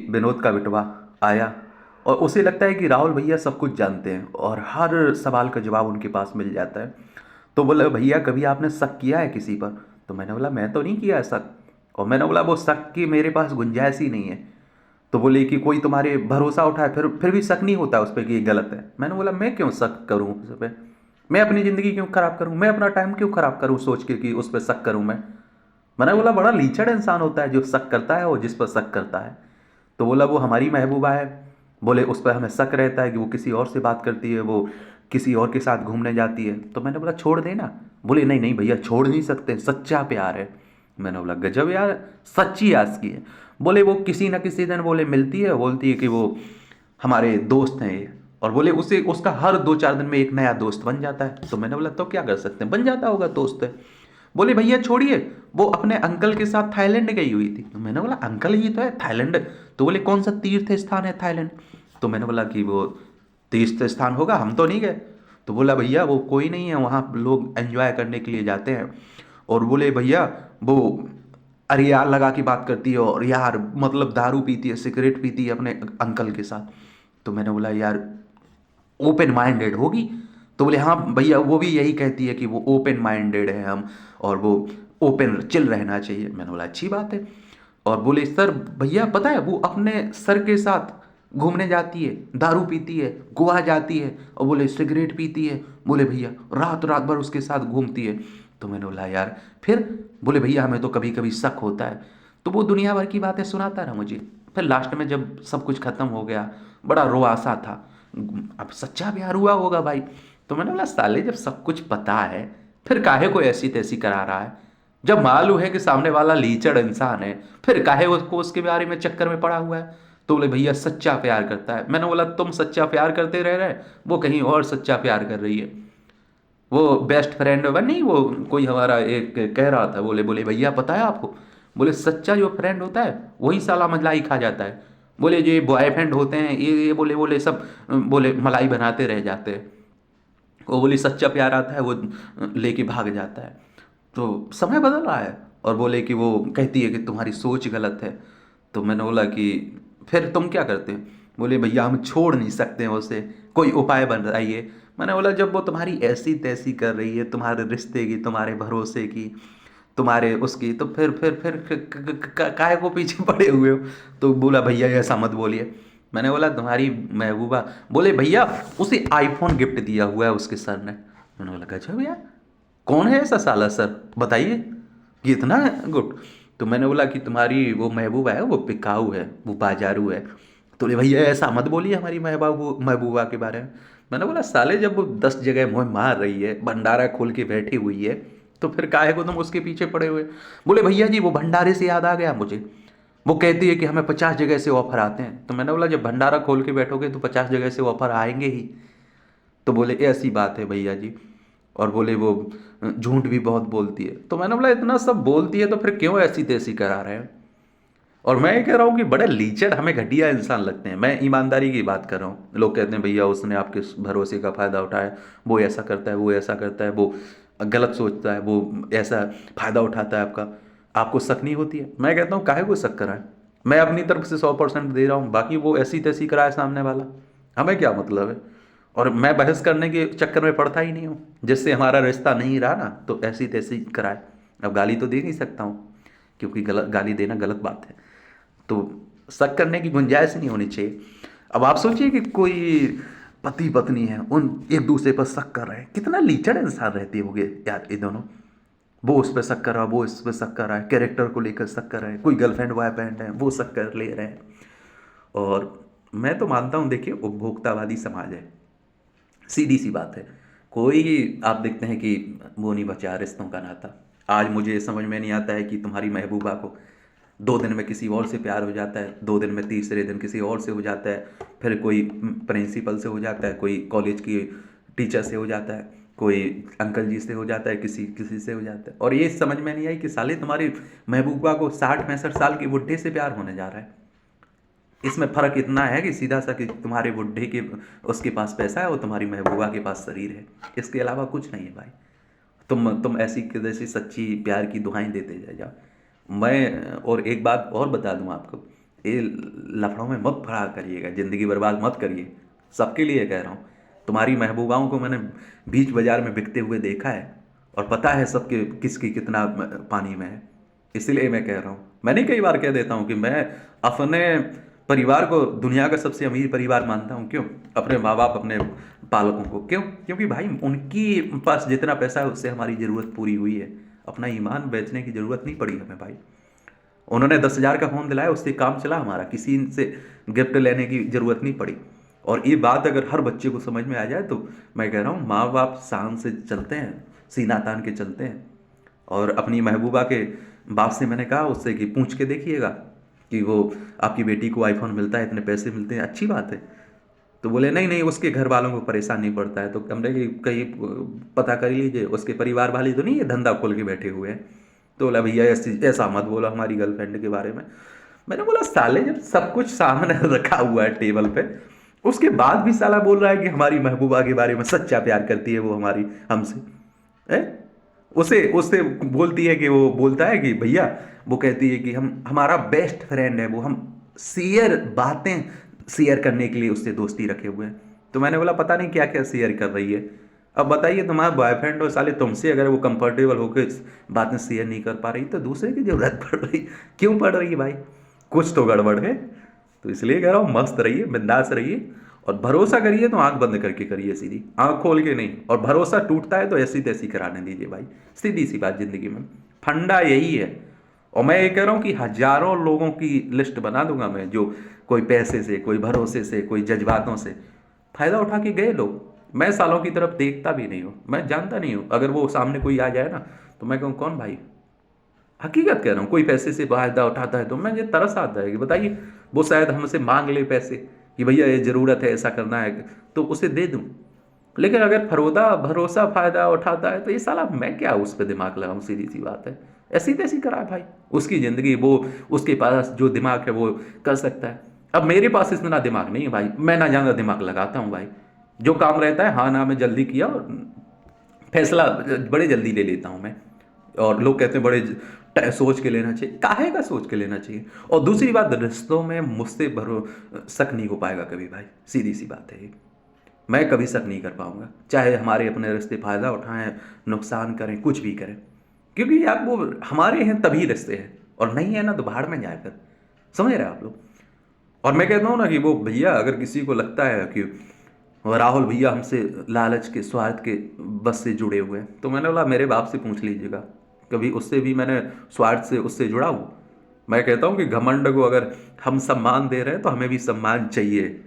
विनोद का बिटवा आया और उसे लगता है कि राहुल भैया सब कुछ जानते हैं और हर सवाल का जवाब उनके पास मिल जाता है। तो बोला, भैया कभी आपने शक किया है किसी पर? तो मैंने बोला, मैं तो नहीं किया है शक। और मैंने बोला, वो शक की मेरे पास गुंजाइश ही नहीं है। तो बोले कि कोई तुम्हारे भरोसा उठाए फिर भी शक नहीं होता उस पर कि ये गलत है। मैंने बोला, मैं क्यों शक करूँ उस पर? मैं अपनी ज़िंदगी क्यों ख़राब करूँ? मैं अपना टाइम क्यों ख़राब करूँ सोच के कि उस पर शक करूँ मैं? मैंने बोला, बड़ा लीचड़ इंसान होता है जो शक करता है और जिस पर शक करता है। तो बोला, वो हमारी महबूबा है। बोले, उस पर हमें शक रहता है कि वो किसी और से बात करती है, वो किसी और के साथ घूमने जाती है। तो मैंने बोला, छोड़ देना। बोले, नहीं नहीं भैया, छोड़ नहीं सकते, सच्चा प्यार है। मैंने बोला, गजब यार, सच्ची आशिकी है। बोले, वो किसी न किसी दिन बोले मिलती है, बोलती है कि वो हमारे दोस्त हैं ये। और बोले उसे उसका हर 2-4 दिन में एक नया दोस्त बन जाता है। तो मैंने बोला, तो क्या कर सकते हैं, बन जाता होगा दोस्त है। बोले, भैया छोड़िए, वो अपने अंकल के साथ थाईलैंड गई हुई थी। तो मैंने बोला, अंकल ही तो है थाईलैंड। तो बोले, कौन सा तीर्थ स्थान है थाईलैंड? तो मैंने बोला कि वो तीर्थ स्थान होगा, हम तो नहीं गए। तो बोला, भैया वो कोई नहीं है, वहाँ लोग एंजॉय करने के लिए जाते हैं। और बोले, भैया वो अरे यार लगा की बात करती है और यार मतलब दारू पीती है, सिगरेट पीती है अपने अंकल के साथ। तो मैंने बोला, यार ओपन माइंडेड होगी? तो बोले, हाँ भैया वो भी यही कहती है कि वो ओपन माइंडेड है हम, और वो ओपन चिल रहना चाहिए। मैंने बोला, अच्छी बात है। और बोले, सर भैया पता है वो अपने सर के साथ घूमने जाती है, दारू पीती है, गोवा जाती है, और बोले सिगरेट पीती है। बोले, भैया रात रात भर उसके साथ घूमती है। तो मैंने बोला, यार फिर? बोले, भैया हमें तो कभी कभी शक होता है। तो वो दुनिया भर की बातें सुनाता रहा मुझे। फिर लास्ट में जब सब कुछ खत्म हो गया, बड़ा रोआसा था। अब सच्चा प्यार हुआ होगा भाई। तो मैंने बोला, साले जब सब कुछ पता है फिर काहे को ऐसी तैसी करा रहा है? जब मालूम है कि सामने वाला लीचड़ इंसान है, फिर काहे उसको उसके बारे में चक्कर में पड़ा हुआ है? तो बोले, भैया सच्चा प्यार करता है। मैंने बोला, तुम सच्चा प्यार करते रह रहे, वो कहीं और सच्चा प्यार कर रही है। वो बेस्ट फ्रेंड होगा नहीं, वो कोई हमारा एक कह रहा था, बोले बोले भैया पता है आपको, बोले सच्चा जो फ्रेंड होता है वही साला मलाई खा जाता है। बोले जो ये बॉयफ्रेंड होते हैं ये बोले बोले सब बोले मलाई बनाते रह जाते हैं। वो बोली सच्चा प्यार आता है वो लेके भाग जाता है। तो समय बदल रहा है। और बोले कि वो कहती है कि तुम्हारी सोच गलत है। तो मैंने बोला कि फिर तुम क्या करते हैं? बोले, भैया हम छोड़ नहीं सकते हैं उसे, कोई उपाय बताइए। मैंने बोला, जब वो तुम्हारी ऐसी तैसी कर रही है, तुम्हारे रिश्ते की, तुम्हारे भरोसे की, तुम्हारे उसकी, तो फिर काहे को पीछे पड़े हुए हो? तो बोला, भैया ऐसा मत बोलिए। मैंने बोला, तुम्हारी महबूबा। बोले, भैया उसे आईफोन गिफ्ट दिया हुआ है उसके सर ने। मैंने बोला, गजब यार, कौन है ऐसा साला सर, बताइए कि इतना गुड। तो मैंने बोला कि तुम्हारी वो महबूबा है वो पिकाऊ है, वो बाजारू है। तो बोले, भैया ऐसा मत बोलिए हमारी महबूबा के बारे में। मैंने बोला, साले जब वो 10 जगह मुँह मार रही है, भंडारा खोल के बैठी हुई है, तो फिर काहे को तुम उसके पीछे पड़े हुए? बोले, भैया जी वो भंडारे से याद आ गया मुझे, वो कहती है कि हमें 50 जगह से ऑफर आते हैं। तो मैंने बोला, जब भंडारा खोल के बैठोगे तो 50 जगह से ऑफर आएंगे ही। तो बोले, ऐसी बात है भैया जी। और बोले, वो झूठ भी बहुत बोलती है। तो मैंने बोला, इतना सब बोलती है तो फिर क्यों ऐसी तैसी करा रहे हैं? और मैं ये कह रहा हूँ कि बड़े लीचड़ हमें घटिया इंसान लगते हैं। मैं ईमानदारी की बात कर रहा हूँ। लोग कहते हैं भैया उसने आपके भरोसे का फ़ायदा उठाया, वो ऐसा करता है, वो ऐसा करता है, वो गलत सोचता है, वो ऐसा फ़ायदा उठाता है आपका। आपको शक नहीं होती है? मैं कहता हूँ काहे को शक कराए? मैं अपनी तरफ से 100% दे रहा हूँ, बाकी वो ऐसी तैसी कराए सामने वाला, हमें क्या मतलब है? और मैं बहस करने के चक्कर में पड़ता ही नहीं हूँ। जिससे हमारा रिश्ता नहीं रहा ना, तो ऐसी तैसी कराए। अब गाली तो दे नहीं सकता हूँ, क्योंकि गलत गाली देना गलत बात है। तो शक करने की गुंजाइश नहीं होनी चाहिए। अब आप सोचिए कि कोई पति पत्नी है, उन एक दूसरे पर शक कर रहे हैं, कितना लीचड़ इंसान रहते होंगे यार ये दोनों। वो उस पर शक कर रहा है, वो इस पर शक कर रहा है, कैरेक्टर को लेकर शक कर रहे हैं, कोई गर्लफ्रेंड बॉयफ्रेंड है वो शक कर ले रहे हैं। और मैं तो मानता हूँ, देखिए उपभोक्तावादी समाज है, सीधी सी बात है। कोई आप देखते हैं कि वो नहीं बचा रिश्तों का नाता। आज मुझे ये समझ में नहीं आता है कि तुम्हारी महबूबा को 2 दिन में किसी और से प्यार हो जाता है, 2 दिन में तीसरे दिन किसी और से हो जाता है, फिर कोई प्रिंसिपल से हो जाता है, कोई कॉलेज की टीचर से हो जाता है, कोई अंकल जी से हो जाता है, किसी किसी से हो जाता है। और ये समझ में नहीं आई कि साले तुम्हारी महबूबा को 60-65 साल की बुढ़े से प्यार होने जा रहा है। इसमें फ़र्क इतना है कि सीधा सा कि तुम्हारे बुढ़े के उसके पास पैसा है और तुम्हारी महबूबा के पास शरीर है, इसके अलावा कुछ नहीं है भाई। तुम ऐसी जैसी सच्ची प्यार की दुहाई देते जाओ। मैं और एक बात और बता दूं आपको, ये लफड़ों में मत पड़ा करिएगा, ज़िंदगी बर्बाद मत करिए। सबके लिए कह रहा हूँ। तुम्हारी महबूबाओं को मैंने बीच बाजार में बिकते हुए देखा है और पता है सबके किसकी कितना पानी में है। इसलिए मैं कह रहा हूँ, मैंने कई बार कह देता हूँ कि मैं अपने परिवार को दुनिया का सबसे अमीर परिवार मानता हूँ। क्यों? अपने माँ बाप, अपने पालकों को। क्यों? क्योंकि भाई उनकी पास जितना पैसा है उससे हमारी ज़रूरत पूरी हुई है। अपना ईमान बेचने की ज़रूरत नहीं पड़ी हमें भाई। उन्होंने 10,000 का फ़ोन दिलाया, उससे काम चला हमारा, किसी से गिफ्ट लेने की ज़रूरत नहीं पड़ी। और ये बात अगर हर बच्चे को समझ में आ जाए तो मैं कह रहा हूँ माँ बाप शान से चलते हैं, सीना तान के चलते हैं। और अपनी महबूबा के बाप से मैंने कहा उससे कि पूछ के देखिएगा कि वो आपकी बेटी को आईफोन मिलता है, इतने पैसे मिलते हैं, अच्छी बात है। तो बोले नहीं नहीं, उसके घर वालों को परेशान नहीं पड़ता है। तो हमने कि कहीं पता कर लीजिए, उसके परिवार वाले तो नहीं ये धंधा खोल के बैठे हुए हैं। तो बोला भैया ऐसा मत बोलो हमारी गर्लफ्रेंड के बारे में। मैंने बोला साले जब सब कुछ सामने रखा हुआ है टेबल पे, उसके बाद भी साला बोल रहा है कि हमारी महबूबा के बारे में सच्चा प्यार करती है वो हमारी हमसे है। उसे उससे बोलती है कि वो बोलता है कि भैया, वो कहती है कि हम हमारा बेस्ट फ्रेंड है वो, हम शेयर बातें शेयर करने के लिए उससे दोस्ती रखे हुए हैं। तो मैंने बोला पता नहीं क्या क्या शेयर कर रही है। अब बताइए, तुम्हारा बॉयफ्रेंड और साले तुमसे अगर वो कंफर्टेबल होकर बातें शेयर नहीं कर पा रही तो दूसरे की जरूरत पड़ रही, क्यों पड़ रही है भाई? कुछ तो गड़बड़ है। तो इसलिए कह रहा हूँ मस्त रहिए, बिंदास रहिए और भरोसा करिए तो आंख बंद करके करिए, सीधी आंख खोल के नहीं। और भरोसा टूटता है तो ऐसी तैसी कराने दीजिए भाई, सीधी सी बात जिंदगी में फंडा यही है। और मैं ये कह रहा हूँ कि हजारों लोगों की लिस्ट बना दूंगा मैं, जो कोई पैसे से, कोई भरोसे से, कोई जज्बातों से फायदा उठा के गए लोग। मैं सालों की तरफ देखता भी नहीं हूँ, मैं जानता नहीं हूँ। अगर वो सामने कोई आ जाए ना तो मैं कहूँ कौन भाई, हकीकत कह रहा हूँ, कोई पैसे से फायदा उठाता है तो मैं ये तरस आता है कि बताइए वो शायद हमसे मांग ले पैसे कि भैया ये ज़रूरत है, ऐसा करना है, तो उसे दे दूँ। लेकिन अगर फरोदा भरोसा फायदा उठाता है तो ये साला मैं क्या उस पर दिमाग लगाऊं, सीधी सी बात है। ऐसी तैसी करा भाई, उसकी ज़िंदगी, वो उसके पास जो दिमाग है वो कर सकता है। अब मेरे पास इतना दिमाग नहीं है भाई, मैं ना ज़्यादा दिमाग लगाता हूँ भाई। जो काम रहता है हाँ ना में जल्दी किया और फैसला बड़े जल्दी ले लेता हूँ मैं। और लोग कहते हैं बड़े सोच के लेना चाहिए, काहे का सोच के लेना चाहिए। और दूसरी बात, रिश्तों में मुझसे भरो शक नहीं हो पाएगा कभी भाई, सीधी सी बात है ये। मैं कभी शक नहीं कर पाऊंगा, चाहे हमारे अपने रिश्ते फायदा उठाएं, नुकसान करें, कुछ भी करें। क्योंकि यार वो हमारे हैं तभी रिश्ते हैं, और नहीं है ना तो भाड़ में जाकर, समझ रहे हैं आप लोग। और मैं कहता हूँ ना कि वो भैया अगर किसी को लगता है कि वो राहुल भैया हमसे लालच के, स्वार्थ के बस से जुड़े हुए हैं, तो मैंने बोला मेरे बाप से पूछ लीजिएगा, कभी उससे भी मैंने स्वार्थ से उससे जुड़ा हूँ। मैं कहता हूँ कि घमंड को अगर हम सम्मान दे रहे हैं तो हमें भी सम्मान चाहिए।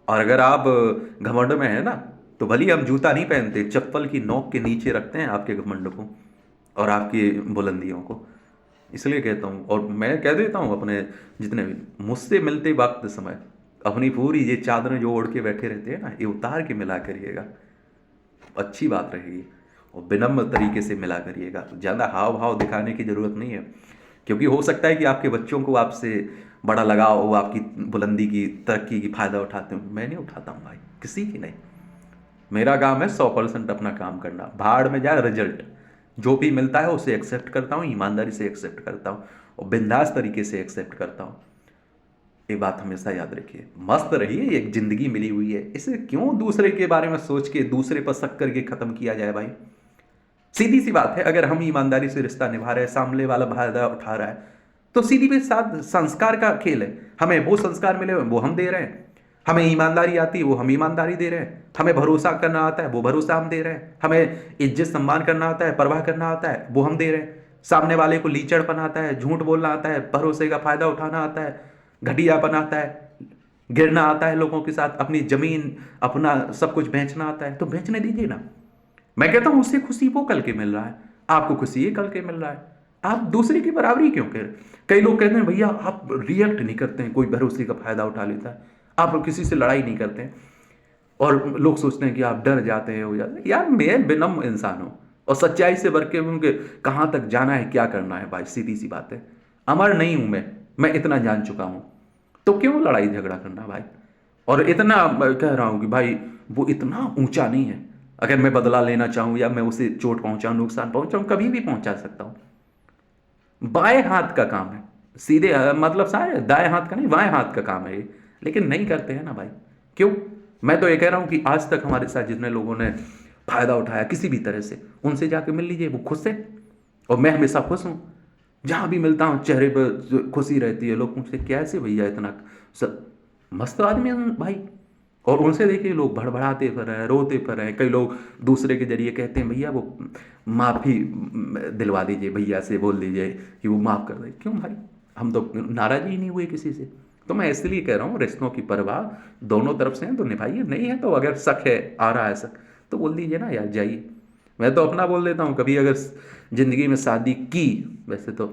और अगर आप घमंड में है ना तो भले ही हम जूता नहीं पहनते, चप्पल की नोक के नीचे रखते हैं आपके घमंड को और आपकी बुलंदियों को। इसलिए कहता हूँ, और मैं कह देता हूँ अपने जितने भी मुझसे मिलते वक्त समय अपनी पूरी ये चादरें जो ओढ़ के बैठे रहते हैं ना, ये उतार के मिला करिएगा, अच्छी बात रहेगी। और विनम्र तरीके से मिला करिएगा, ज़्यादा हाव भाव दिखाने की ज़रूरत नहीं है। क्योंकि हो सकता है कि आपके बच्चों को आपसे बड़ा लगाव हो, आपकी बुलंदी की, तरक्की की फ़ायदा उठाते हूँ। मैं नहीं उठाता हूँ भाई, किसी की नहीं। मेरा काम है 100% अपना काम करना, भाड़ में जाए रिजल्ट। जो भी मिलता है उसे एक्सेप्ट करता हूँ, ईमानदारी से एक्सेप्ट करता हूँ और बिंदास तरीके से एक्सेप्ट करता हूँ। ये बात हमेशा याद रखिए, मस्त रहिए, एक ज़िंदगी मिली हुई है, इसे क्यों दूसरे के बारे में सोच के दूसरे पर शक करके ख़त्म किया जाए भाई। सीधी सी बात है, अगर हम ईमानदारी से रिश्ता निभा रहे हैं, सामने वाला फायदा उठा रहा है, तो सीधी भी साथ संस्कार का खेल है। हमें वो संस्कार मिले वो हम दे रहे हैं, हमें ईमानदारी आती है वो हम ईमानदारी दे रहे हैं, हमें भरोसा करना आता है वो भरोसा हम दे रहे हैं, हमें इज्जत सम्मान करना आता है, परवाह करना आता है, वो हम दे रहे हैं। सामने वाले को लीचड़पन आता है, झूठ बोलना आता है, भरोसे का फायदा उठाना आता है, घटियापन आता है, गिरना आता है लोगों के साथ, अपनी जमीन अपना सब कुछ बेचना आता है, तो बेचने दीजिए ना। मैं कहता हूं उससे खुशी वो कल के मिल रहा है, आपको खुशी ये कल के मिल रहा है। आप दूसरे की बराबरी क्यों कर? कई लोग कहते हैं भैया आप रिएक्ट नहीं करते हैं, कोई भरोसे का फायदा उठा लेता है, आप किसी से लड़ाई नहीं करते हैं, और लोग सोचते हैं कि आप डर जाते हैं, हो जाते हैं। यार मैं विनम्र इंसान हूं और सच्चाई से भर के उनके कहां तक जाना है, क्या करना है भाई, सीधी सी बात है। अमर नहीं हूं मैं इतना जान चुका हूं, तो क्यों लड़ाई झगड़ा करना भाई। और इतना मैं कह रहा हूं कि भाई वो इतना ऊंचा नहीं है, अगर मैं बदला लेना चाहूं या मैं उसे चोट पहुंचाऊं, नुकसान पहुंचाऊं, कभी भी पहुंचा सकता हूं। बाएं हाथ का काम है, सीधे मतलब सारे दाएं हाथ का नहीं, बाएं हाथ का काम है ये, लेकिन नहीं करते हैं ना भाई। क्यों? मैं तो ये कह रहा हूँ कि आज तक हमारे साथ जितने लोगों ने फायदा उठाया किसी भी तरह से, उनसे जाके मिल लीजिए, वो खुश है और मैं हमेशा खुश हूँ। जहाँ भी मिलता हूँ चेहरे पर खुशी रहती है, लोग मुझसे कैसे भैया इतना सब मस्त आदमी हैं भाई। और उनसे देखिए लोग भड़बड़ाते फिर रहे हैं, रोते फिर रहे हैं। कई लोग दूसरे के जरिए कहते हैं भैया वो माफ़ी दिलवा दीजिए, भैया से बोल दीजिए कि वो माफ़ कर दे। क्यों भाई? हम तो नाराज़ ही नहीं हुए किसी से। तो मैं इसलिए कह रहा हूँ रिश्तों की परवाह दोनों तरफ से है तो निभाइए, नहीं है तो अगर शक है, आ रहा है शक, तो बोल दीजिए ना यार, जाइए। मैं तो अपना बोल देता हूँ, कभी अगर ज़िंदगी में शादी की, वैसे तो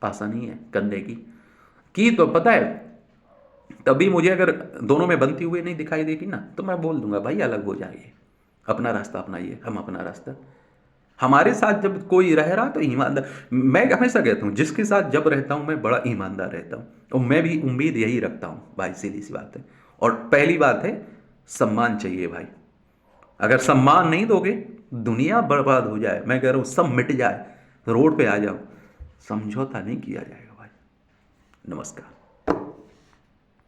आशा नहीं है करने की तो पता है, तभी मुझे अगर दोनों में बनती हुई नहीं दिखाई देगी ना, तो मैं बोल दूंगा भाई अलग हो जाइए, अपना रास्ता अपनाइए, हम अपना रास्ता। हमारे साथ जब कोई रह रहा तो ईमानदार, मैं हमेशा कहता हूँ जिसके साथ जब रहता हूँ मैं बड़ा ईमानदार रहता हूँ, और मैं भी उम्मीद यही रखता हूँ भाई, सीधी सी बात है। और पहली बात है, सम्मान चाहिए भाई। अगर सम्मान नहीं दोगे, दुनिया बर्बाद हो जाए, मैं कह रहा हूँ सब मिट जाए, रोड पे आ जाओ, समझौता नहीं किया जाएगा भाई। नमस्कार।